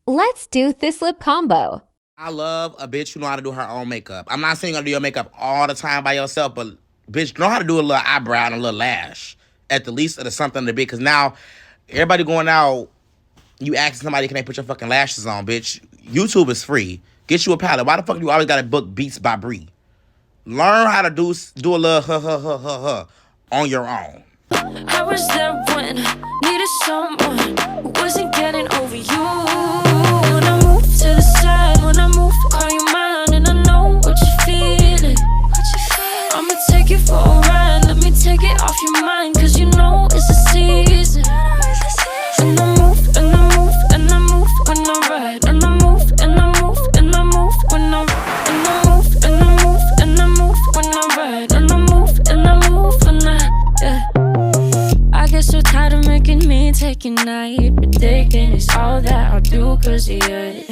Let's do this lip combo. I love a bitch who know how to do her own makeup. I'm not saying you're gonna do your makeup all the time by yourself, but bitch, know how to do a little eyebrow and a little lash at the least, or something to be. Cause now everybody going out, you asking somebody, can they put your fucking lashes on, bitch? YouTube is free. Get you a palette. Why the fuck do you always gotta book Beats by Brie? Learn how to do a little on your own. I was there when I needed someone who wasn't getting over you. When I move to the side, when I move, call you mine, and I know what you're feeling. I'ma take it for a ride, let me take it off your mind, cause you know it's a season. And I move, and I move, and I move when I ride, and I move, and I move, and I move when I ride, and I move, and I move, and I move when I ride, and I move, and I move when yeah. I get so tired of making me take a night, but taking is all that I'll do cause of you.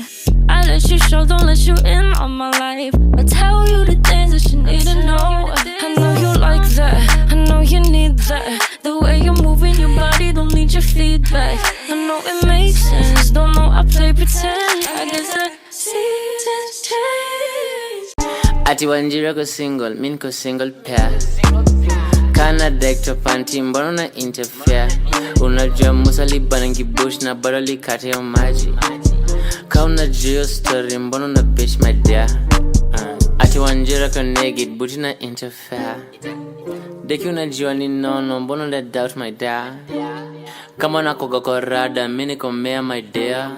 I let you show, don't let you in on my life. I tell you the things that you need to know. I know you like that, I know you need that. The way you're moving your body, don't need your feedback. I know it makes sense, don't know I play pretend. I guess that seasons change. Ati Wanjira ko single, min ko single pair. Kana deck to panty, mbona una interfere. Unajua musali banangi bush na barali kati ya maji. Ka unajua story, mbona una bitch my dear. Ati Wanjira ko naked, buti na interfere. Deki unajua ni nono, mbona una doubt my dear. Kama nakoga kwa rada, mini komea my dear.